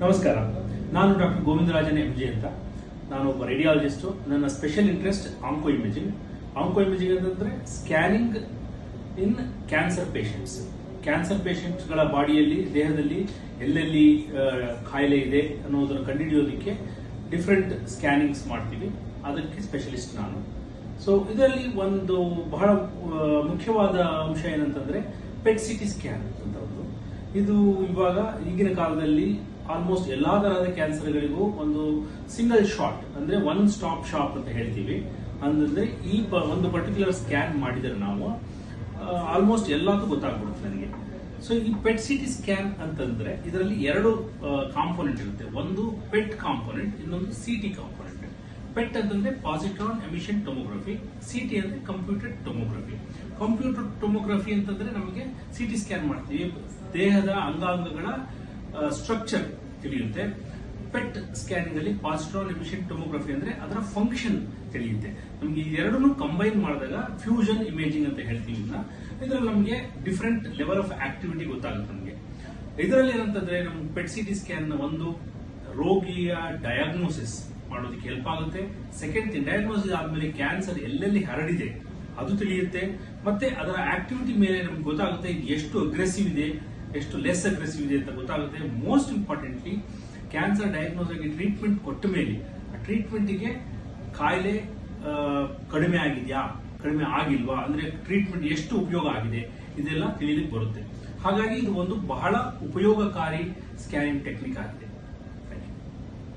ನಮಸ್ಕಾರ, ನಾನು doctor Govindarajan MG ಅಂತ. ನಾನು ಒಬ್ಬ ರೇಡಿಯಾಲಜಿಸ್ಟ್. ನನ್ನ special interest onco imaging. Onco imaging ಅಂತಂದ್ರೆ scanning in cancer patients. Cancer ಪೇಷಂಟ್ಸ್ಗಳ ಬಾಡಿಯಲ್ಲಿ, ದೇಹದಲ್ಲಿ ಎಲ್ಲೆಲ್ಲಿ ಕಾಯಿಲೆ ಇದೆ ಅನ್ನೋದನ್ನು ಕಂಡುಹಿಡಿಯೋದಕ್ಕೆ ಡಿಫ್ರೆಂಟ್ ಸ್ಕ್ಯಾನಿಂಗ್ಸ್ ಮಾಡ್ತೀವಿ. ಅದಕ್ಕೆ ಸ್ಪೆಷಲಿಸ್ಟ್ ನಾನು. ಸೊ ಇದರಲ್ಲಿ ಒಂದು ಬಹಳ ಮುಖ್ಯವಾದ ಅಂಶ ಏನಂತಂದ್ರೆ ಪೆಟ್ ಸಿಟಿ ಸ್ಕ್ಯಾನ್ ಅಂತ ಒಂದು. ಇದು ಇವಾಗ ಈಗಿನ ಕಾಲದಲ್ಲಿ ಆಲ್ಮೋಸ್ಟ್ ಎಲ್ಲಾ ತರಹದ ಕ್ಯಾನ್ಸರ್ಗಳಿಗೂ ಒಂದು ಸಿಂಗಲ್ ಶಾಟ್, ಅಂದ್ರೆ ಒನ್ ಸ್ಟಾಪ್ ಶಾಪ್ ಅಂತ ಹೇಳ್ತೀವಿ. ಅಂದ್ರೆ ಈ ಒಂದು ಪರ್ಟಿಕ್ಯುಲರ್ ಸ್ಕ್ಯಾನ್ ಮಾಡಿದರೆ ನಾವು ಆಲ್ಮೋಸ್ಟ್ ಎಲ್ಲದೂ ಗೊತ್ತಾಗ್ಬಿಡುತ್ತೆ ನನಗೆ. ಸೊ ಈ ಪೆಟ್ ಸಿಟಿ ಸ್ಕ್ಯಾನ್ ಅಂತಂದ್ರೆ ಇದರಲ್ಲಿ ಎರಡು ಕಾಂಪೋನೆಂಟ್ ಇರುತ್ತೆ. ಒಂದು ಪೆಟ್ ಕಾಂಪೋನೆಂಟ್, ಇನ್ನೊಂದು ಸಿಟಿ ಕಾಂಪೋನೆಂಟ್. ಪೆಟ್ ಅಂತಂದ್ರೆ ಪಾಸಿಟ್ರಾನ್ ಎಮಿಷನ್ ಟೊಮೊಗ್ರಫಿ, ಸಿಟಿ ಅಂದ್ರೆ ಕಂಪ್ಯೂಟೆಡ್ ಟೊಮೊಗ್ರಫಿ. ಕಂಪ್ಯೂಟರ್ ಟೊಮೊಗ್ರಫಿ ಅಂತಂದ್ರೆ ನಮಗೆ ಸಿಟಿ ಸ್ಕ್ಯಾನ್ ಮಾಡ್ತೀವಿ, ದೇಹದ ಅಂಗಾಂಗಗಳ ಸ್ಟ್ರಕ್ಚರ್ ತಿಳಿಯುತ್ತೆ. ಪೆಟ್ ಸ್ಕ್ಯಾನಿಂಗ್ ಅಲ್ಲಿ ಪಾಸಿಟ್ರಾನ್ ಎಮಿಷನ್ ಟೊಮೊಗ್ರಫಿ ಅಂದ್ರೆ ಅದರ ಫಂಕ್ಷನ್ ತಿಳಿಯುತ್ತೆ. ನಮಗೆ ಈ ಎರಡನ್ನೂ ಕಂಬೈನ್ ಮಾಡಿದಾಗ ಫ್ಯೂಷನ್ ಇಮೇಜಿಂಗ್ ಅಂತ ಹೇಳ್ತೀವಿ. ಇದರಲ್ಲಿ ನಮಗೆ ಡಿಫರೆಂಟ್ ಲೆವೆಲ್ ಆಫ್ ಆಕ್ಟಿವಿಟಿ ಗೊತ್ತಾಗುತ್ತೆ ನಮಗೆ. ಇದರಲ್ಲಿ ಏನಂತಂದ್ರೆ ನಮ್ಗೆ ಪೆಟ್ ಸಿಟಿ ಸ್ಕ್ಯಾನ್ ಒಂದು ರೋಗಿಯ ಡಯಾಗ್ನೋಸಿಸ್ ಮಾಡೋದಕ್ಕೆ ಹೆಲ್ಪ್ ಆಗುತ್ತೆ. ಸೆಕೆಂಡ್ ಥಿಂಗ್, ಡಯಾಗ್ನೋಸಿಸ್ ಆದ್ಮೇಲೆ ಕ್ಯಾನ್ಸರ್ ಎಲ್ಲೆಲ್ಲಿ ಹರಡಿದೆ ಅದು ತಿಳಿಯುತ್ತೆ. ಮತ್ತೆ ಅದರ ಆಕ್ಟಿವಿಟಿ ಮೇಲೆ ನಮ್ಗೆ ಗೊತ್ತಾಗುತ್ತೆ ಎಷ್ಟು ಅಗ್ರೆಸಿವ್ ಇದೆ, ಎಷ್ಟು ಲೆಸ್ ಅಗ್ರೆಸಿವ್ ಇದೆ ಅಂತ ಗೊತ್ತಾಗುತ್ತೆ. ಮೋಸ್ಟ್ ಇಂಪಾರ್ಟೆಂಟ್ಲಿ ಕ್ಯಾನ್ಸರ್ ಡಯಾಗ್ನೋಸ್ ಆಗಿ ಟ್ರೀಟ್ಮೆಂಟ್ ಕೊಟ್ಟ ಮೇಲೆ ಆ ಟ್ರೀಟ್ಮೆಂಟ್ಗೆ ಕಾಯಿಲೆ ಕಡಿಮೆ ಆಗಿದೆಯಾ, ಕಡಿಮೆ ಆಗಿಲ್ವಾ, ಅಂದ್ರೆ ಟ್ರೀಟ್ಮೆಂಟ್ ಎಷ್ಟು ಉಪಯೋಗ ಆಗಿದೆ, ಇದೆಲ್ಲ ತಿಳಿಲಿಕ್ಕೆ ಬರುತ್ತೆ. ಹಾಗಾಗಿ ಇದು ಒಂದು ಬಹಳ ಉಪಯೋಗಕಾರಿ ಸ್ಕ್ಯಾನಿಂಗ್ ಟೆಕ್ನಿಕ್ ಆಗಿದೆ.